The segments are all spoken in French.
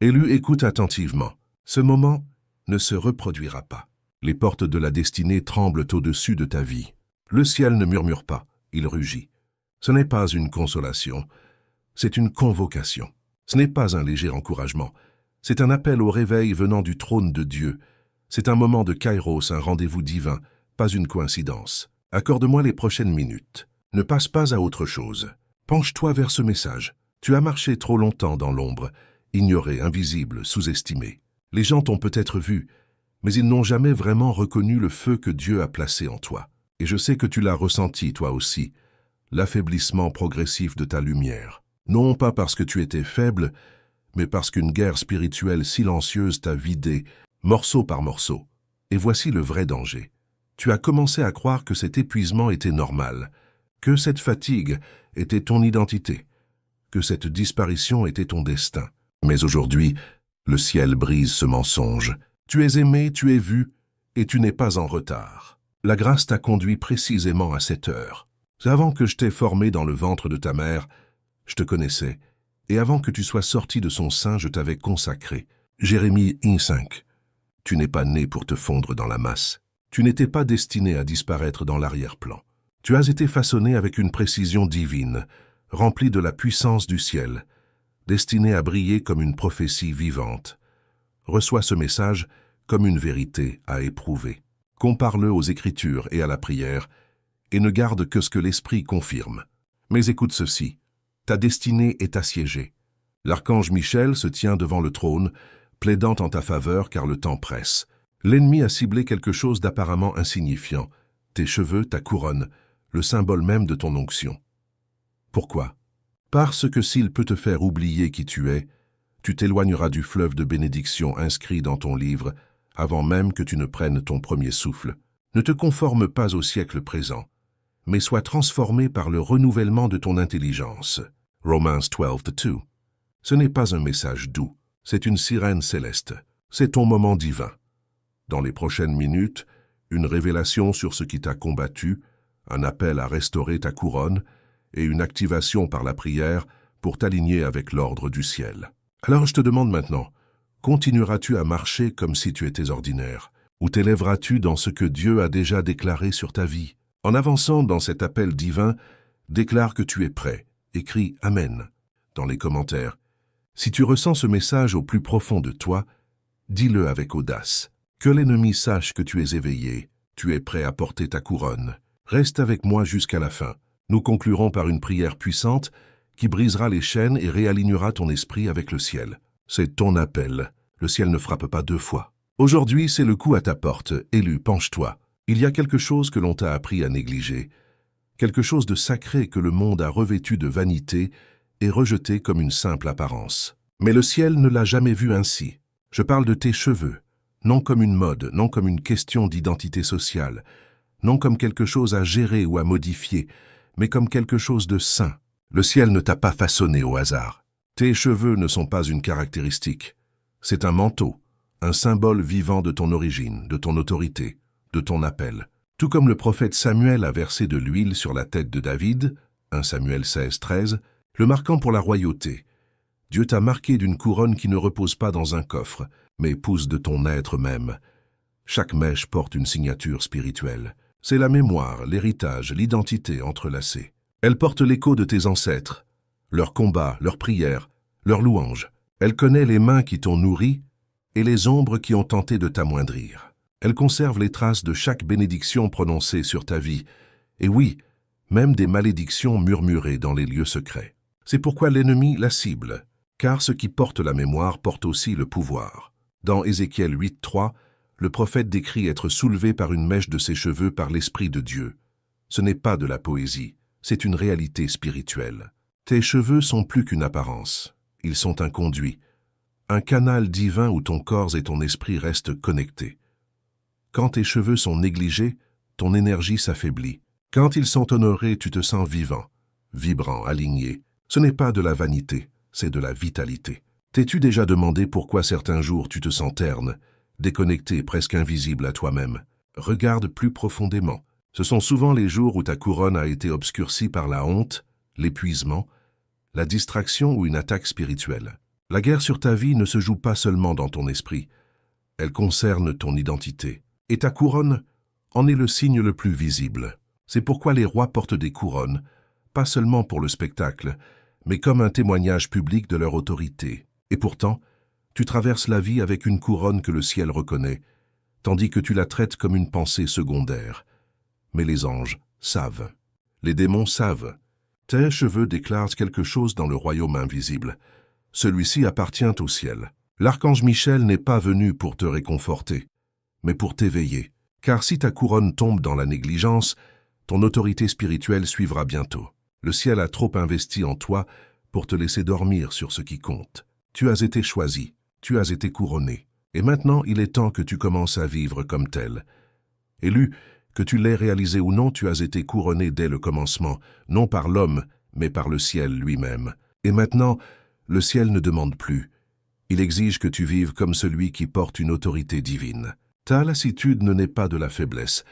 Élu, écoute attentivement. Ce moment ne se reproduira pas. Les portes de la destinée tremblent au-dessus de ta vie. Le ciel ne murmure pas, il rugit. Ce n'est pas une consolation, c'est une convocation. Ce n'est pas un léger encouragement, c'est un appel au réveil venant du trône de Dieu. C'est un moment de kairos, un rendez-vous divin, pas une coïncidence. Accorde-moi les prochaines minutes. Ne passe pas à autre chose. Penche-toi vers ce message. Tu as marché trop longtemps dans l'ombre, ignoré, invisible, sous-estimé. Les gens t'ont peut-être vu, mais ils n'ont jamais vraiment reconnu le feu que Dieu a placé en toi. Et je sais que tu l'as ressenti, toi aussi, l'affaiblissement progressif de ta lumière. Non pas parce que tu étais faible, mais parce qu'une guerre spirituelle silencieuse t'a vidé, morceau par morceau. Et voici le vrai danger. Tu as commencé à croire que cet épuisement était normal, que cette fatigue était ton identité, que cette disparition était ton destin. Mais aujourd'hui, le ciel brise ce mensonge. Tu es aimé, tu es vu, et tu n'es pas en retard. La grâce t'a conduit précisément à cette heure. Avant que je t'ai formé dans le ventre de ta mère, je te connaissais, et avant que tu sois sorti de son sein, je t'avais consacré. Jérémie 1:5. Tu n'es pas né pour te fondre dans la masse. Tu n'étais pas destiné à disparaître dans l'arrière-plan. Tu as été façonné avec une précision divine, rempli de la puissance du ciel, destiné à briller comme une prophétie vivante. Reçois ce message comme une vérité à éprouver. Compare-le aux Écritures et à la prière, et ne garde que ce que l'Esprit confirme. Mais écoute ceci, ta destinée est assiégée. L'archange Michel se tient devant le trône, plaidant en ta faveur car le temps presse. L'ennemi a ciblé quelque chose d'apparemment insignifiant, tes cheveux, ta couronne, le symbole même de ton onction. Pourquoi? Parce que s'il peut te faire oublier qui tu es, tu t'éloigneras du fleuve de bénédiction inscrit dans ton livre avant même que tu ne prennes ton premier souffle. Ne te conforme pas au siècle présent, mais sois transformé par le renouvellement de ton intelligence. Romans 12:2. Ce n'est pas un message doux, c'est une sirène céleste. C'est ton moment divin. Dans les prochaines minutes, une révélation sur ce qui t'a combattu, un appel à restaurer ta couronne et une activation par la prière pour t'aligner avec l'ordre du ciel. Alors je te demande maintenant, continueras-tu à marcher comme si tu étais ordinaire, ou t'élèveras-tu dans ce que Dieu a déjà déclaré sur ta vie? En avançant dans cet appel divin, déclare que tu es prêt. Écris « Amen » dans les commentaires. Si tu ressens ce message au plus profond de toi, dis-le avec audace. Que l'ennemi sache que tu es éveillé, tu es prêt à porter ta couronne. Reste avec moi jusqu'à la fin. Nous conclurons par une prière puissante qui brisera les chaînes et réalignera ton esprit avec le ciel. C'est ton appel. Le ciel ne frappe pas deux fois. Aujourd'hui, c'est le coup à ta porte. Élu, penche-toi. Il y a quelque chose que l'on t'a appris à négliger. Quelque chose de sacré que le monde a revêtu de vanité et rejeté comme une simple apparence. Mais le ciel ne l'a jamais vu ainsi. Je parle de tes cheveux, non comme une mode, non comme une question d'identité sociale, non comme quelque chose à gérer ou à modifier, mais comme quelque chose de saint. Le ciel ne t'a pas façonné au hasard. Tes cheveux ne sont pas une caractéristique. C'est un manteau, un symbole vivant de ton origine, de ton autorité, de ton appel. Tout comme le prophète Samuel a versé de l'huile sur la tête de David, 1 Samuel 16:13, le marquant pour la royauté. Dieu t'a marqué d'une couronne qui ne repose pas dans un coffre, mais pousse de ton être même. Chaque mèche porte une signature spirituelle. C'est la mémoire, l'héritage, l'identité entrelacée. Elle porte l'écho de tes ancêtres, leurs combats, leurs prières, leurs louanges. Elle connaît les mains qui t'ont nourri et les ombres qui ont tenté de t'amoindrir. Elle conserve les traces de chaque bénédiction prononcée sur ta vie, et oui, même des malédictions murmurées dans les lieux secrets. C'est pourquoi l'ennemi la cible, car ce qui porte la mémoire porte aussi le pouvoir. Dans Ézéchiel 8:3, le prophète décrit être soulevé par une mèche de ses cheveux par l'Esprit de Dieu. Ce n'est pas de la poésie, c'est une réalité spirituelle. Tes cheveux sont plus qu'une apparence, ils sont un conduit, un canal divin où ton corps et ton esprit restent connectés. Quand tes cheveux sont négligés, ton énergie s'affaiblit. Quand ils sont honorés, tu te sens vivant, vibrant, aligné. Ce n'est pas de la vanité, c'est de la vitalité. T'es-tu déjà demandé pourquoi certains jours tu te sens terne, déconnecté, presque invisible à toi-même? Regarde plus profondément. Ce sont souvent les jours où ta couronne a été obscurcie par la honte, l'épuisement, la distraction ou une attaque spirituelle. La guerre sur ta vie ne se joue pas seulement dans ton esprit, elle concerne ton identité. Et ta couronne en est le signe le plus visible. C'est pourquoi les rois portent des couronnes, pas seulement pour le spectacle, mais comme un témoignage public de leur autorité. Et pourtant, tu traverses la vie avec une couronne que le ciel reconnaît, tandis que tu la traites comme une pensée secondaire. Mais les anges savent. Les démons savent. Tes cheveux déclarent quelque chose dans le royaume invisible. Celui-ci appartient au ciel. L'archange Michel n'est pas venu pour te réconforter, mais pour t'éveiller. Car si ta couronne tombe dans la négligence, ton autorité spirituelle suivra bientôt. Le ciel a trop investi en toi pour te laisser dormir sur ce qui compte. Tu as été choisi, tu as été couronné. Et maintenant, il est temps que tu commences à vivre comme tel. Élu, que tu l'aies réalisé ou non, tu as été couronné dès le commencement, non par l'homme, mais par le ciel lui-même. Et maintenant, le ciel ne demande plus. Il exige que tu vives comme celui qui porte une autorité divine. Ta lassitude ne naît pas de la faiblesse,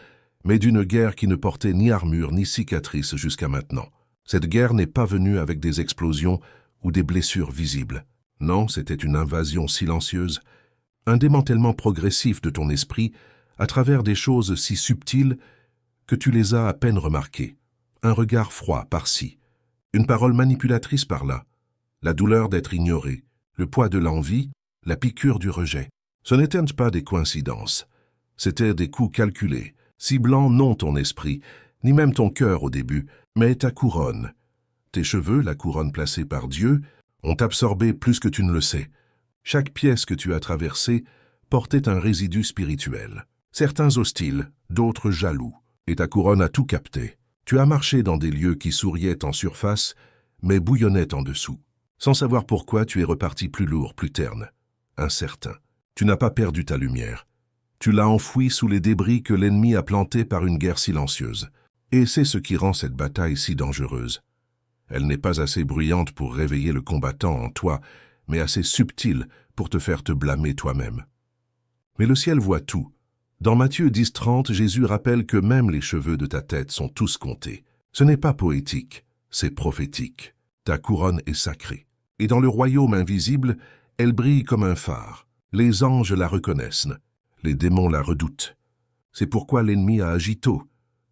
mais d'une guerre qui ne portait ni armure ni cicatrice jusqu'à maintenant. Cette guerre n'est pas venue avec des explosions ou des blessures visibles. Non, c'était une invasion silencieuse, un démantèlement progressif de ton esprit à travers des choses si subtiles que tu les as à peine remarquées. Un regard froid par-ci, une parole manipulatrice par-là, la douleur d'être ignoré, le poids de l'envie, la piqûre du rejet. Ce n'étaient pas des coïncidences, c'étaient des coups calculés, ciblant non ton esprit, ni même ton cœur au début, mais ta couronne. Tes cheveux, la couronne placée par Dieu, ont absorbé plus que tu ne le sais. Chaque pièce que tu as traversée portait un résidu spirituel. Certains hostiles, d'autres jaloux, et ta couronne a tout capté. Tu as marché dans des lieux qui souriaient en surface, mais bouillonnaient en dessous. Sans savoir pourquoi, tu es reparti plus lourd, plus terne, incertain. Tu n'as pas perdu ta lumière. Tu l'as enfouie sous les débris que l'ennemi a plantés par une guerre silencieuse. Et c'est ce qui rend cette bataille si dangereuse. Elle n'est pas assez bruyante pour réveiller le combattant en toi, mais assez subtile pour te faire te blâmer toi-même. Mais le ciel voit tout. Dans Matthieu 10:30, Jésus rappelle que même les cheveux de ta tête sont tous comptés. Ce n'est pas poétique, c'est prophétique. Ta couronne est sacrée. Et dans le royaume invisible, elle brille comme un phare. Les anges la reconnaissent, les démons la redoutent. C'est pourquoi l'ennemi a agi tôt,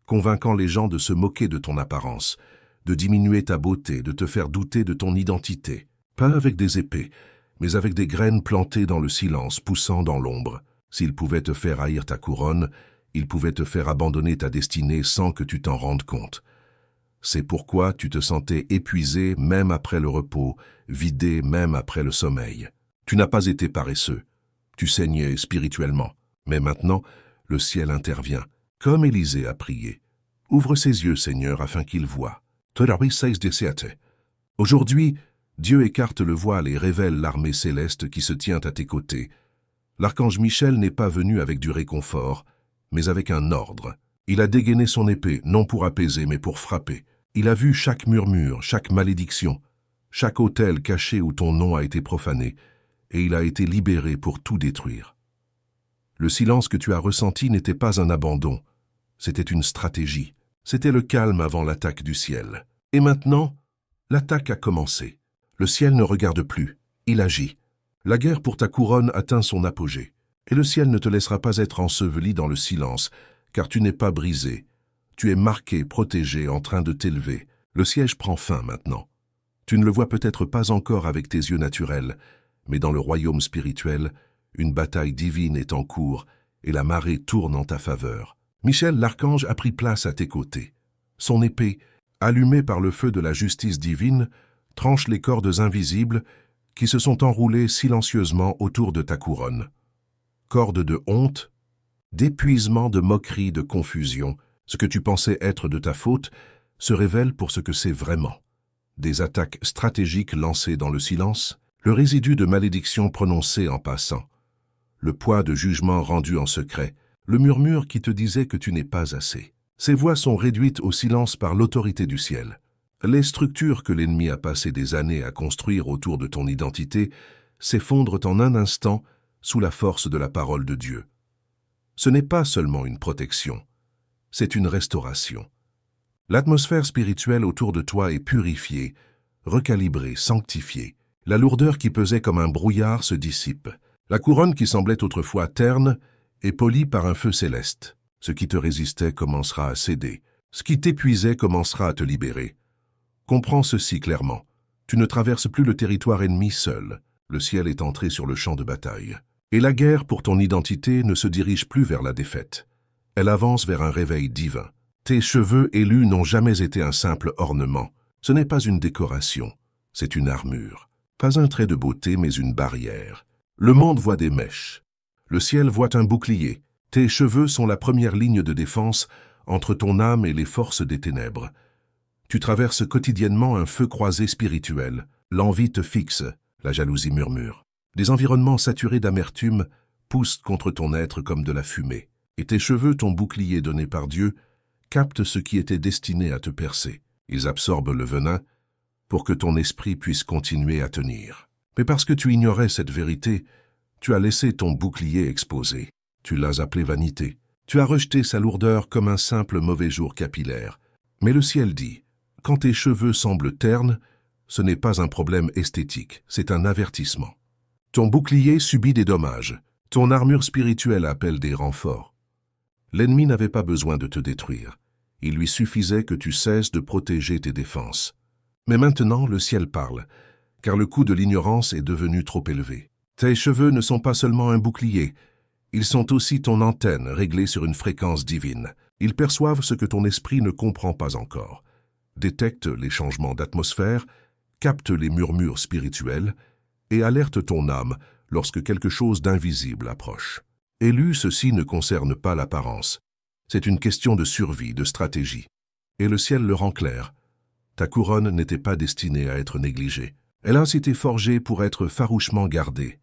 convainquant les gens de se moquer de ton apparence, de diminuer ta beauté, de te faire douter de ton identité. Pas avec des épées, mais avec des graines plantées dans le silence, poussant dans l'ombre. S'il pouvait te faire haïr ta couronne, il pouvait te faire abandonner ta destinée sans que tu t'en rendes compte. C'est pourquoi tu te sentais épuisé même après le repos, vidé même après le sommeil. Tu n'as pas été paresseux. Tu saignais spirituellement. Mais maintenant, le ciel intervient, comme Élisée a prié. Ouvre ses yeux, Seigneur, afin qu'il voie. Aujourd'hui, Dieu écarte le voile et révèle l'armée céleste qui se tient à tes côtés. L'archange Michel n'est pas venu avec du réconfort, mais avec un ordre. Il a dégainé son épée, non pour apaiser, mais pour frapper. Il a vu chaque murmure, chaque malédiction, chaque autel caché où ton nom a été profané, et il a été libéré pour tout détruire. Le silence que tu as ressenti n'était pas un abandon, c'était une stratégie. C'était le calme avant l'attaque du ciel. Et maintenant, l'attaque a commencé. Le ciel ne regarde plus, il agit. La guerre pour ta couronne atteint son apogée, et le ciel ne te laissera pas être enseveli dans le silence, car tu n'es pas brisé. Tu es marqué, protégé, en train de t'élever. Le siège prend fin maintenant. Tu ne le vois peut-être pas encore avec tes yeux naturels, mais dans le royaume spirituel, une bataille divine est en cours et la marée tourne en ta faveur. Michel l'archange a pris place à tes côtés. Son épée, allumée par le feu de la justice divine, tranche les cordes invisibles qui se sont enroulées silencieusement autour de ta couronne. Cordes de honte, d'épuisement, de moquerie, de confusion. Ce que tu pensais être de ta faute se révèle pour ce que c'est vraiment. Des attaques stratégiques lancées dans le silence, le résidu de malédiction prononcée en passant, le poids de jugement rendu en secret, le murmure qui te disait que tu n'es pas assez. Ces voix sont réduites au silence par l'autorité du ciel. Les structures que l'ennemi a passé des années à construire autour de ton identité s'effondrent en un instant sous la force de la parole de Dieu. Ce n'est pas seulement une protection, c'est une restauration. L'atmosphère spirituelle autour de toi est purifiée, recalibrée, sanctifiée. La lourdeur qui pesait comme un brouillard se dissipe. La couronne qui semblait autrefois terne est polie par un feu céleste. Ce qui te résistait commencera à céder. Ce qui t'épuisait commencera à te libérer. Comprends ceci clairement. Tu ne traverses plus le territoire ennemi seul. Le ciel est entré sur le champ de bataille. Et la guerre pour ton identité ne se dirige plus vers la défaite. Elle avance vers un réveil divin. Tes cheveux élus n'ont jamais été un simple ornement. Ce n'est pas une décoration, c'est une armure. Pas un trait de beauté, mais une barrière. Le monde voit des mèches. Le ciel voit un bouclier. Tes cheveux sont la première ligne de défense entre ton âme et les forces des ténèbres. Tu traverses quotidiennement un feu croisé spirituel. L'envie te fixe, la jalousie murmure. Des environnements saturés d'amertume poussent contre ton être comme de la fumée. Et tes cheveux, ton bouclier donné par Dieu, captent ce qui était destiné à te percer. Ils absorbent le venin pour que ton esprit puisse continuer à tenir. Mais parce que tu ignorais cette vérité, tu as laissé ton bouclier exposé. Tu l'as appelé vanité. Tu as rejeté sa lourdeur comme un simple mauvais jour capillaire. Mais le ciel dit, quand tes cheveux semblent ternes, ce n'est pas un problème esthétique, c'est un avertissement. Ton bouclier subit des dommages. Ton armure spirituelle appelle des renforts. L'ennemi n'avait pas besoin de te détruire. Il lui suffisait que tu cesses de protéger tes défenses. Mais maintenant, le ciel parle, car le coût de l'ignorance est devenu trop élevé. Tes cheveux ne sont pas seulement un bouclier, ils sont aussi ton antenne réglée sur une fréquence divine. Ils perçoivent ce que ton esprit ne comprend pas encore, détectent les changements d'atmosphère, captent les murmures spirituels et alertent ton âme lorsque quelque chose d'invisible approche. Élu, ceci ne concerne pas l'apparence. C'est une question de survie, de stratégie. Et le ciel le rend clair. Ta couronne n'était pas destinée à être négligée. Elle a été forgée pour être farouchement gardée.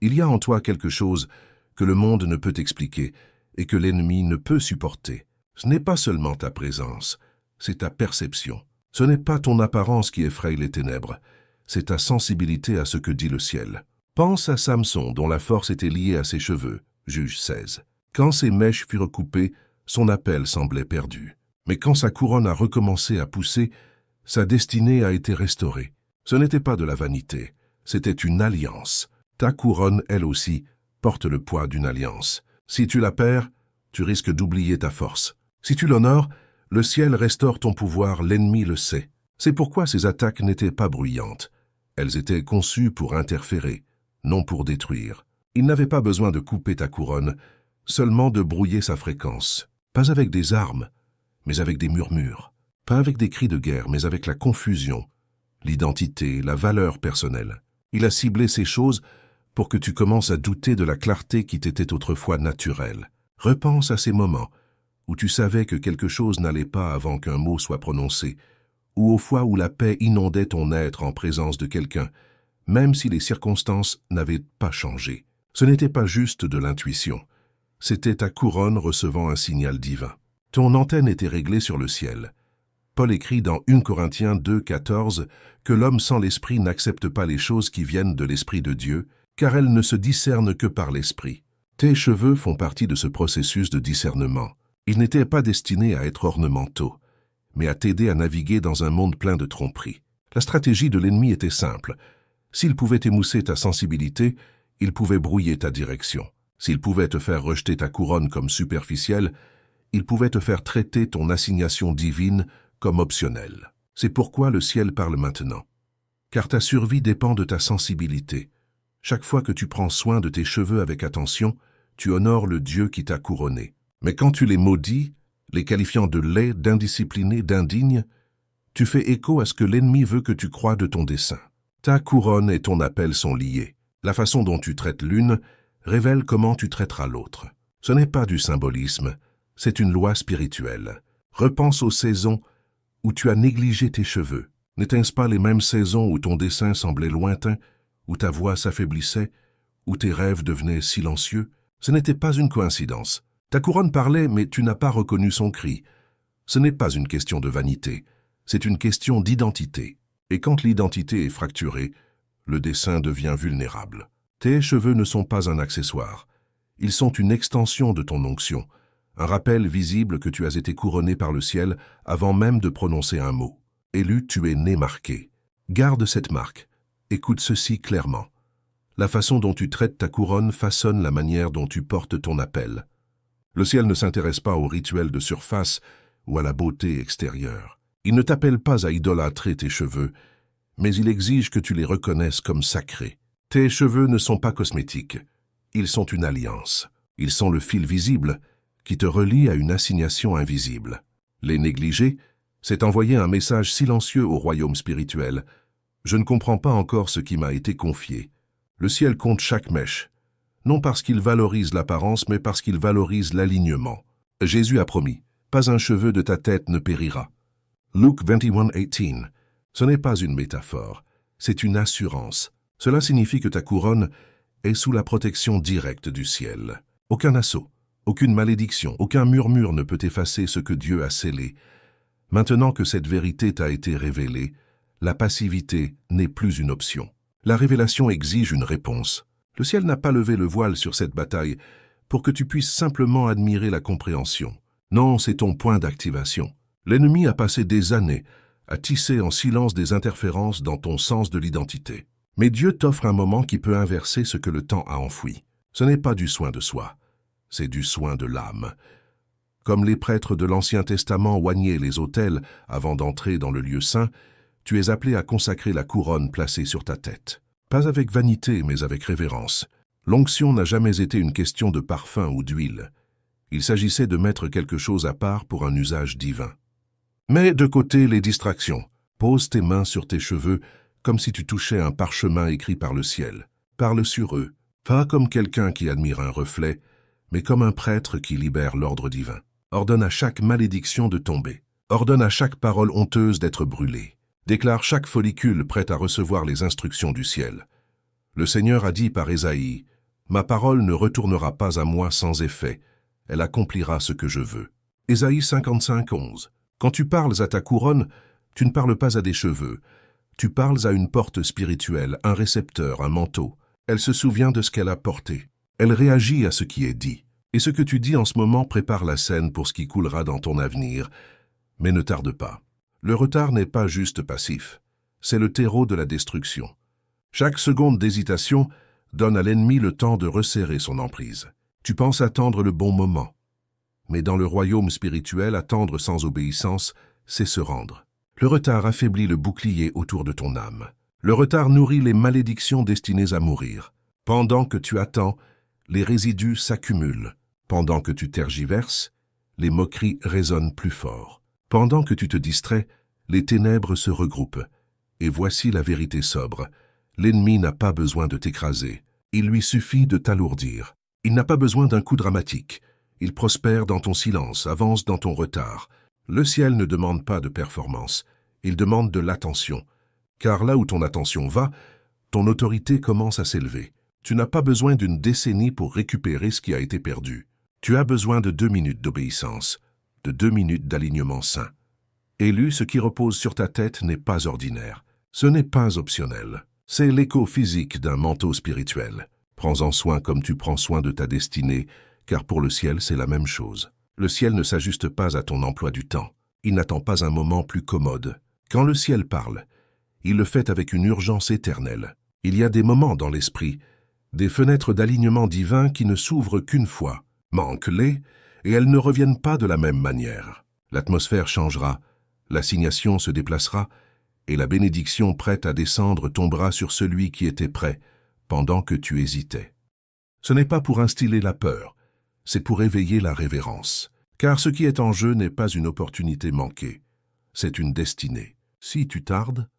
Il y a en toi quelque chose que le monde ne peut expliquer et que l'ennemi ne peut supporter. Ce n'est pas seulement ta présence, c'est ta perception. Ce n'est pas ton apparence qui effraie les ténèbres, c'est ta sensibilité à ce que dit le ciel. Pense à Samson dont la force était liée à ses cheveux, Juge 16. Quand ses mèches furent coupées, son appel semblait perdu. Mais quand sa couronne a recommencé à pousser, sa destinée a été restaurée. Ce n'était pas de la vanité, c'était une alliance. Ta couronne, elle aussi, porte le poids d'une alliance. Si tu la perds, tu risques d'oublier ta force. Si tu l'honores, le ciel restaure ton pouvoir, l'ennemi le sait. C'est pourquoi ces attaques n'étaient pas bruyantes. Elles étaient conçues pour interférer, non pour détruire. Il n'avait pas besoin de couper ta couronne, seulement de brouiller sa fréquence. Pas avec des armes, mais avec des murmures. Pas avec des cris de guerre, mais avec la confusion, l'identité, la valeur personnelle. Il a ciblé ces choses pour que tu commences à douter de la clarté qui t'était autrefois naturelle. Repense à ces moments où tu savais que quelque chose n'allait pas avant qu'un mot soit prononcé, ou aux fois où la paix inondait ton être en présence de quelqu'un, même si les circonstances n'avaient pas changé. Ce n'était pas juste de l'intuition, c'était ta couronne recevant un signal divin. Ton antenne était réglée sur le ciel. Paul écrit dans 1 Corinthiens 2, 14 que l'homme sans l'esprit n'accepte pas les choses qui viennent de l'esprit de Dieu, car elles ne se discernent que par l'esprit. Tes cheveux font partie de ce processus de discernement. Ils n'étaient pas destinés à être ornementaux, mais à t'aider à naviguer dans un monde plein de tromperies. La stratégie de l'ennemi était simple. S'il pouvait émousser ta sensibilité, il pouvait brouiller ta direction. S'il pouvait te faire rejeter ta couronne comme superficielle, il pouvait te faire traiter ton assignation divine comme optionnelle. C'est pourquoi le ciel parle maintenant. Car ta survie dépend de ta sensibilité. Chaque fois que tu prends soin de tes cheveux avec attention, tu honores le Dieu qui t'a couronné. Mais quand tu les maudis, les qualifiant de laids, d'indisciplinés, d'indignes, tu fais écho à ce que l'ennemi veut que tu croies de ton dessein. Ta couronne et ton appel sont liés. La façon dont tu traites l'une révèle comment tu traiteras l'autre. Ce n'est pas du symbolisme, c'est une loi spirituelle. Repense aux saisons où tu as négligé tes cheveux. N'étaient-ce pas les mêmes saisons où ton dessein semblait lointain, où ta voix s'affaiblissait, où tes rêves devenaient silencieux? Ce n'était pas une coïncidence. Ta couronne parlait, mais tu n'as pas reconnu son cri. Ce n'est pas une question de vanité, c'est une question d'identité. Et quand l'identité est fracturée, le dessein devient vulnérable. Tes cheveux ne sont pas un accessoire. Ils sont une extension de ton onction, un rappel visible que tu as été couronné par le ciel avant même de prononcer un mot. Élu, tu es né marqué. Garde cette marque Écoute ceci clairement. La façon dont tu traites ta couronne façonne la manière dont tu portes ton appel. Le ciel ne s'intéresse pas aux rituels de surface ou à la beauté extérieure. Il ne t'appelle pas à idolâtrer tes cheveux, mais il exige que tu les reconnaisses comme sacrés. Tes cheveux ne sont pas cosmétiques, ils sont une alliance. Ils sont le fil visible qui te relie à une assignation invisible. Les négliger, c'est envoyer un message silencieux au royaume spirituel. Je ne comprends pas encore ce qui m'a été confié. Le ciel compte chaque mèche, non parce qu'il valorise l'apparence, mais parce qu'il valorise l'alignement. Jésus a promis, pas un cheveu de ta tête ne périra. Luc 21:18. Ce n'est pas une métaphore, c'est une assurance. Cela signifie que ta couronne est sous la protection directe du ciel. Aucun assaut, aucune malédiction, aucun murmure ne peut effacer ce que Dieu a scellé. Maintenant que cette vérité t'a été révélée, la passivité n'est plus une option. La révélation exige une réponse. Le ciel n'a pas levé le voile sur cette bataille pour que tu puisses simplement admirer la compréhension. Non, c'est ton point d'activation. L'ennemi a passé des années à tisser en silence des interférences dans ton sens de l'identité. Mais Dieu t'offre un moment qui peut inverser ce que le temps a enfoui. Ce n'est pas du soin de soi, c'est du soin de l'âme. Comme les prêtres de l'Ancien Testament oignaient les autels avant d'entrer dans le lieu saint, tu es appelé à consacrer la couronne placée sur ta tête. Pas avec vanité, mais avec révérence. L'onction n'a jamais été une question de parfum ou d'huile. Il s'agissait de mettre quelque chose à part pour un usage divin. Mets de côté les distractions. Pose tes mains sur tes cheveux comme si tu touchais un parchemin écrit par le ciel. Parle sur eux, pas comme quelqu'un qui admire un reflet, mais comme un prêtre qui libère l'ordre divin. Ordonne à chaque malédiction de tomber. Ordonne à chaque parole honteuse d'être brûlée. Déclare chaque follicule prête à recevoir les instructions du ciel. Le Seigneur a dit par Ésaïe, « Ma parole ne retournera pas à moi sans effet, elle accomplira ce que je veux. » Ésaïe 55:11. Quand tu parles à ta couronne, tu ne parles pas à des cheveux. Tu parles à une porte spirituelle, un récepteur, un manteau. Elle se souvient de ce qu'elle a porté. Elle réagit à ce qui est dit. Et ce que tu dis en ce moment prépare la scène pour ce qui coulera dans ton avenir. Mais ne tarde pas. Le retard n'est pas juste passif. C'est le terreau de la destruction. Chaque seconde d'hésitation donne à l'ennemi le temps de resserrer son emprise. Tu penses attendre le bon moment. Mais dans le royaume spirituel, attendre sans obéissance, c'est se rendre. Le retard affaiblit le bouclier autour de ton âme. Le retard nourrit les malédictions destinées à mourir. Pendant que tu attends, les résidus s'accumulent. Pendant que tu tergiverses, les moqueries résonnent plus fort. Pendant que tu te distrais, les ténèbres se regroupent. Et voici la vérité sobre. L'ennemi n'a pas besoin de t'écraser. Il lui suffit de t'alourdir. Il n'a pas besoin d'un coup dramatique. Il prospère dans ton silence, avance dans ton retard. Le ciel ne demande pas de performance. Il demande de l'attention. Car là où ton attention va, ton autorité commence à s'élever. Tu n'as pas besoin d'une décennie pour récupérer ce qui a été perdu. Tu as besoin de 2 minutes d'obéissance, de 2 minutes d'alignement sain. Élu, ce qui repose sur ta tête n'est pas ordinaire. Ce n'est pas optionnel. C'est l'écho physique d'un manteau spirituel. Prends-en soin comme tu prends soin de ta destinée, car pour le ciel, c'est la même chose. Le ciel ne s'ajuste pas à ton emploi du temps. Il n'attend pas un moment plus commode. Quand le ciel parle, il le fait avec une urgence éternelle. Il y a des moments dans l'esprit, des fenêtres d'alignement divin qui ne s'ouvrent qu'une fois. Manque-les, et elles ne reviennent pas de la même manière. L'atmosphère changera, l'assignation se déplacera, et la bénédiction prête à descendre tombera sur celui qui était prêt, pendant que tu hésitais. Ce n'est pas pour instiller la peur, c'est pour éveiller la révérence. Car ce qui est en jeu n'est pas une opportunité manquée, c'est une destinée. Si tu tardes,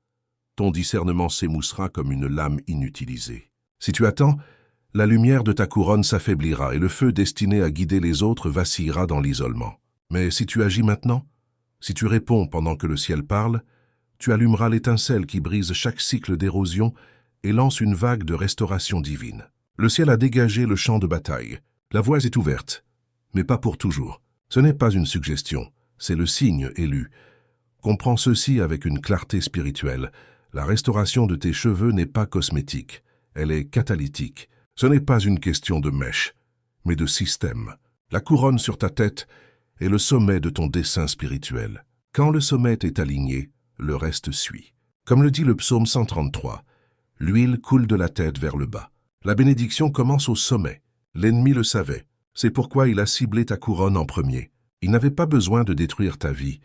ton discernement s'émoussera comme une lame inutilisée. Si tu attends, la lumière de ta couronne s'affaiblira et le feu destiné à guider les autres vacillera dans l'isolement. Mais si tu agis maintenant, si tu réponds pendant que le ciel parle, tu allumeras l'étincelle qui brise chaque cycle d'érosion et lance une vague de restauration divine. Le ciel a dégagé le champ de bataille. La voie est ouverte, mais pas pour toujours. Ce n'est pas une suggestion, c'est le signe élu. Comprends ceci avec une clarté spirituelle. La restauration de tes cheveux n'est pas cosmétique, elle est catalytique. Ce n'est pas une question de mèche, mais de système. La couronne sur ta tête est le sommet de ton dessein spirituel. Quand le sommet est aligné, le reste suit. Comme le dit le psaume 133, L'huile coule de la tête vers le bas. La bénédiction commence au sommet. L'ennemi le savait. C'est pourquoi il a ciblé ta couronne en premier. Il n'avait pas besoin de détruire ta vie.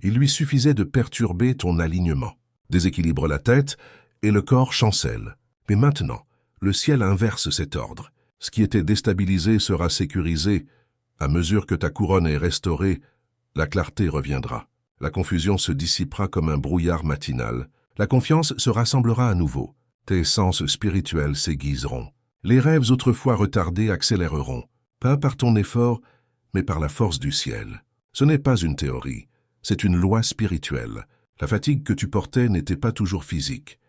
Il lui suffisait de perturber ton alignement. Déséquilibre la tête et le corps chancelle. Mais maintenant, le ciel inverse cet ordre. Ce qui était déstabilisé sera sécurisé. À mesure que ta couronne est restaurée, la clarté reviendra. La confusion se dissipera comme un brouillard matinal. La confiance se rassemblera à nouveau. Tes sens spirituels s'aiguiseront. Les rêves autrefois retardés accéléreront. Pas par ton effort, mais par la force du ciel. Ce n'est pas une théorie, c'est une loi spirituelle. La fatigue que tu portais n'était pas toujours physique.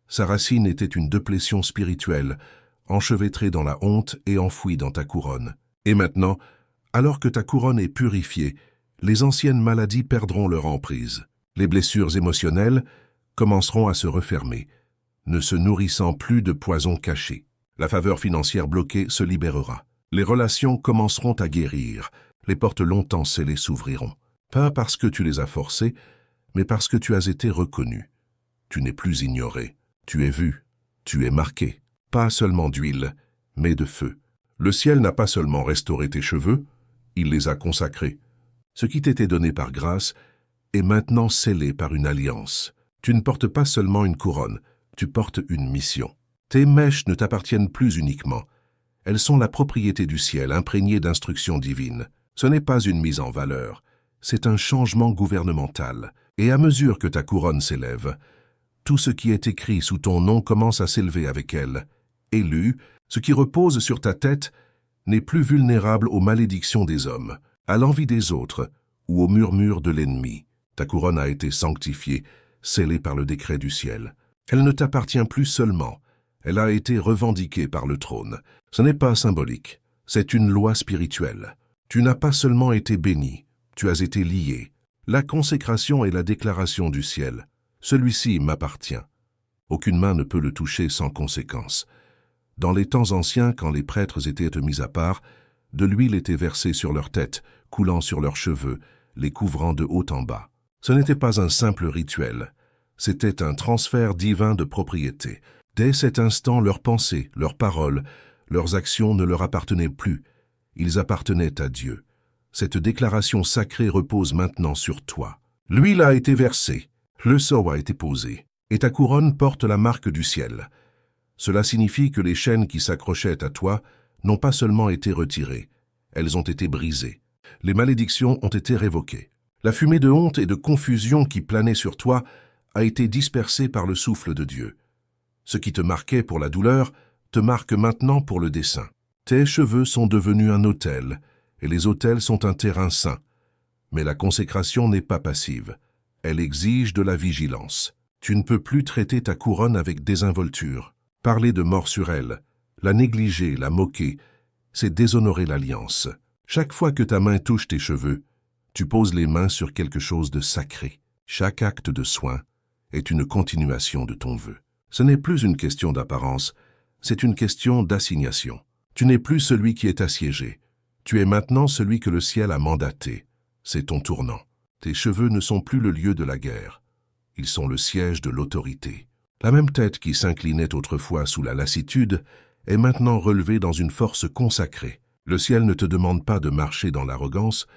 Sa racine était une déplétion spirituelle, enchevêtrée dans la honte et enfouie dans ta couronne. Et maintenant, alors que ta couronne est purifiée, les anciennes maladies perdront leur emprise. Les blessures émotionnelles commenceront à se refermer, ne se nourrissant plus de poisons cachés. La faveur financière bloquée se libérera. Les relations commenceront à guérir. Les portes longtemps scellées s'ouvriront. Pas parce que tu les as forcées, mais parce que tu as été reconnu. Tu n'es plus ignoré. Tu es vu. Tu es marqué. Pas seulement d'huile, mais de feu. Le ciel n'a pas seulement restauré tes cheveux, il les a consacrés. Ce qui t'était donné par grâce est maintenant scellé par une alliance. Tu ne portes pas seulement une couronne, tu portes une mission. Tes mèches ne t'appartiennent plus uniquement. Elles sont la propriété du ciel, imprégnées d'instructions divines. Ce n'est pas une mise en valeur, c'est un changement gouvernemental. Et à mesure que ta couronne s'élève, tout ce qui est écrit sous ton nom commence à s'élever avec elle. Élu, ce qui repose sur ta tête n'est plus vulnérable aux malédictions des hommes, à l'envie des autres ou aux murmures de l'ennemi. Ta couronne a été sanctifiée, scellée par le décret du ciel. Elle ne t'appartient plus seulement, elle a été revendiquée par le trône. Ce n'est pas symbolique, c'est une loi spirituelle. Tu n'as pas seulement été béni, tu as été lié. La consécration est la déclaration du ciel. Celui-ci m'appartient. Aucune main ne peut le toucher sans conséquence. Dans les temps anciens, quand les prêtres étaient mis à part, de l'huile était versée sur leurs têtes, coulant sur leurs cheveux, les couvrant de haut en bas. Ce n'était pas un simple rituel, c'était un transfert divin de propriété. Dès cet instant, leurs pensées, leurs paroles, leurs actions ne leur appartenaient plus. Ils appartenaient à Dieu. Cette déclaration sacrée repose maintenant sur toi. L'huile a été versée, le sceau a été posé, et ta couronne porte la marque du ciel. Cela signifie que les chaînes qui s'accrochaient à toi n'ont pas seulement été retirées, elles ont été brisées. Les malédictions ont été révoquées. La fumée de honte et de confusion qui planait sur toi a été dispersée par le souffle de Dieu. Ce qui te marquait pour la douleur te marque maintenant pour le dessein. Tes cheveux sont devenus un autel, et les autels sont un terrain saint. Mais la consécration n'est pas passive. Elle exige de la vigilance. Tu ne peux plus traiter ta couronne avec désinvolture. Parler de mort sur elle, la négliger, la moquer, c'est déshonorer l'alliance. Chaque fois que ta main touche tes cheveux, tu poses les mains sur quelque chose de sacré. Chaque acte de soin est une continuation de ton vœu. Ce n'est plus une question d'apparence, c'est une question d'assignation. Tu n'es plus celui qui est assiégé. Tu es maintenant celui que le ciel a mandaté. C'est ton tournant. Tes cheveux ne sont plus le lieu de la guerre. Ils sont le siège de l'autorité. La même tête qui s'inclinait autrefois sous la lassitude est maintenant relevée dans une force consacrée. Le ciel ne te demande pas de marcher dans l'arrogance,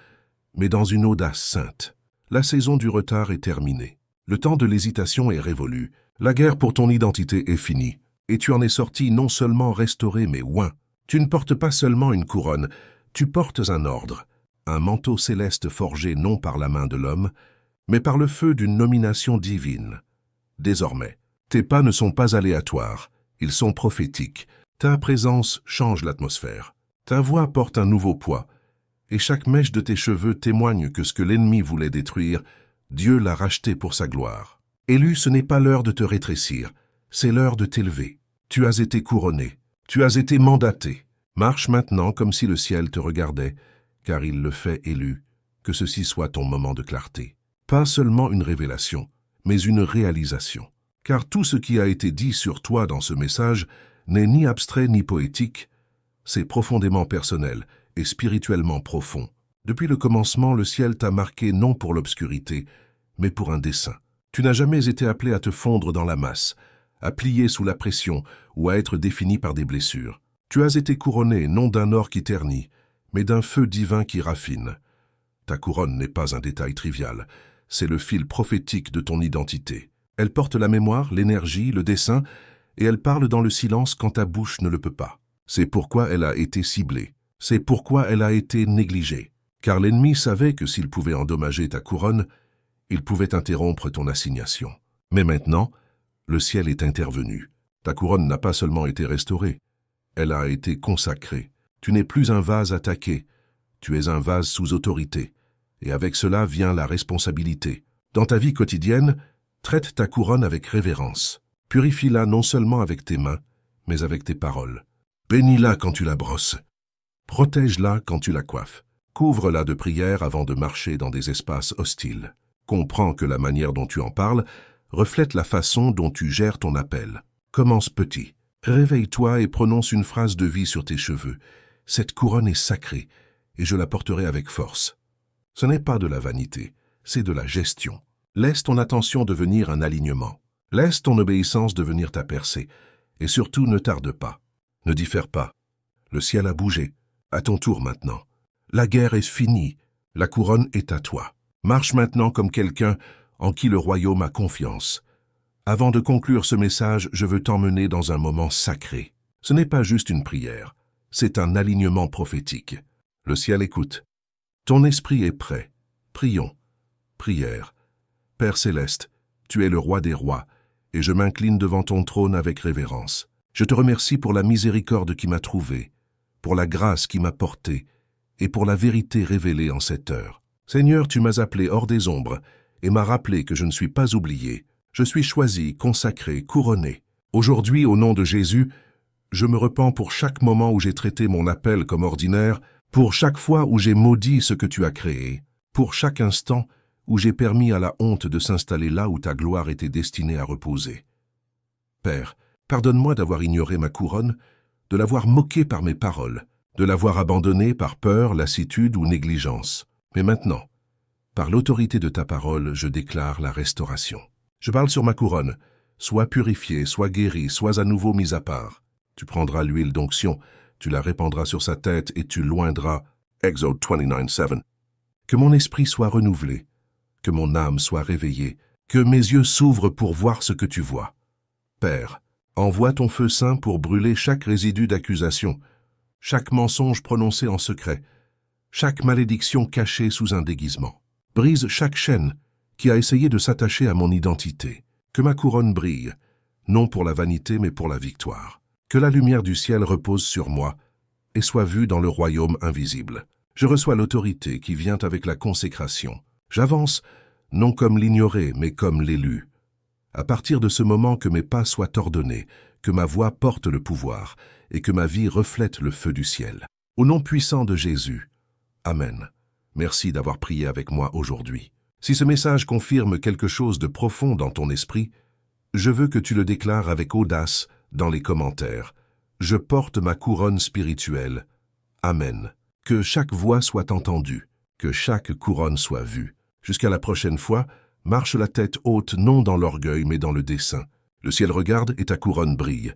mais dans une audace sainte. La saison du retard est terminée. Le temps de l'hésitation est révolu. La guerre pour ton identité est finie. Et tu en es sorti non seulement restauré, mais oint. Tu ne portes pas seulement une couronne, tu portes un ordre, un manteau céleste forgé non par la main de l'homme, mais par le feu d'une nomination divine. Désormais, tes pas ne sont pas aléatoires, ils sont prophétiques. Ta présence change l'atmosphère. Ta voix porte un nouveau poids, et chaque mèche de tes cheveux témoigne que ce que l'ennemi voulait détruire, Dieu l'a racheté pour sa gloire. Élu, ce n'est pas l'heure de te rétrécir, c'est l'heure de t'élever. Tu as été couronné, tu as été mandaté. Marche maintenant comme si le ciel te regardait, car il le fait élu, que ceci soit ton moment de clarté. Pas seulement une révélation, mais une réalisation. Car tout ce qui a été dit sur toi dans ce message n'est ni abstrait ni poétique, c'est profondément personnel et spirituellement profond. Depuis le commencement, le ciel t'a marqué non pour l'obscurité, mais pour un dessein. Tu n'as jamais été appelé à te fondre dans la masse, à plier sous la pression ou à être défini par des blessures. Tu as été couronné non d'un or qui ternit, mais d'un feu divin qui raffine. Ta couronne n'est pas un détail trivial, c'est le fil prophétique de ton identité. Elle porte la mémoire, l'énergie, le dessein, et elle parle dans le silence quand ta bouche ne le peut pas. C'est pourquoi elle a été ciblée. C'est pourquoi elle a été négligée. Car l'ennemi savait que s'il pouvait endommager ta couronne, il pouvait interrompre ton assignation. Mais maintenant, le ciel est intervenu. Ta couronne n'a pas seulement été restaurée, elle a été consacrée. Tu n'es plus un vase attaqué, tu es un vase sous autorité. Et avec cela vient la responsabilité. Dans ta vie quotidienne, traite ta couronne avec révérence. Purifie-la non seulement avec tes mains, mais avec tes paroles. Bénis-la quand tu la brosses. Protège-la quand tu la coiffes. Couvre-la de prières avant de marcher dans des espaces hostiles. Comprends que la manière dont tu en parles reflète la façon dont tu gères ton appel. Commence petit. Réveille-toi et prononce une phrase de vie sur tes cheveux. Cette couronne est sacrée, et je la porterai avec force. Ce n'est pas de la vanité, c'est de la gestion. Laisse ton attention devenir un alignement. Laisse ton obéissance devenir ta percée. Et surtout, ne tarde pas. Ne diffère pas. Le ciel a bougé. À ton tour maintenant. La guerre est finie. La couronne est à toi. Marche maintenant comme quelqu'un en qui le royaume a confiance. Avant de conclure ce message, je veux t'emmener dans un moment sacré. Ce n'est pas juste une prière, c'est un alignement prophétique. Le ciel écoute. Ton esprit est prêt. Prions. Prière. Père céleste, tu es le roi des rois, et je m'incline devant ton trône avec révérence. Je te remercie pour la miséricorde qui m'a trouvé, pour la grâce qui m'a porté, et pour la vérité révélée en cette heure. Seigneur, tu m'as appelé hors des ombres, et m'as rappelé que je ne suis pas oublié. Je suis choisi, consacré, couronné. Aujourd'hui, au nom de Jésus, je me repens pour chaque moment où j'ai traité mon appel comme ordinaire, pour chaque fois où j'ai maudit ce que tu as créé, pour chaque instant où j'ai permis à la honte de s'installer là où ta gloire était destinée à reposer. Père, pardonne-moi d'avoir ignoré ma couronne, de l'avoir moquée par mes paroles, de l'avoir abandonnée par peur, lassitude ou négligence. Mais maintenant, par l'autorité de ta parole, je déclare la restauration. Je parle sur ma couronne. Sois purifié, sois guéri, sois à nouveau mis à part. Tu prendras l'huile d'onction, tu la répandras sur sa tête et tu l'oindras. Exode 29:7. Que mon esprit soit renouvelé, que mon âme soit réveillée, que mes yeux s'ouvrent pour voir ce que tu vois. Père, envoie ton feu saint pour brûler chaque résidu d'accusation, chaque mensonge prononcé en secret, chaque malédiction cachée sous un déguisement. Brise chaque chaîne qui a essayé de s'attacher à mon identité. Que ma couronne brille, non pour la vanité mais pour la victoire. Que la lumière du ciel repose sur moi et soit vue dans le royaume invisible. Je reçois l'autorité qui vient avec la consécration. J'avance, non comme l'ignoré, mais comme l'élu. À partir de ce moment, que mes pas soient ordonnés, que ma voix porte le pouvoir et que ma vie reflète le feu du ciel. Au nom puissant de Jésus. Amen. Merci d'avoir prié avec moi aujourd'hui. Si ce message confirme quelque chose de profond dans ton esprit, je veux que tu le déclares avec audace dans les commentaires. Je porte ma couronne spirituelle. Amen. Que chaque voix soit entendue, que chaque couronne soit vue. Jusqu'à la prochaine fois, marche la tête haute non dans l'orgueil mais dans le dessein. Le ciel regarde et ta couronne brille.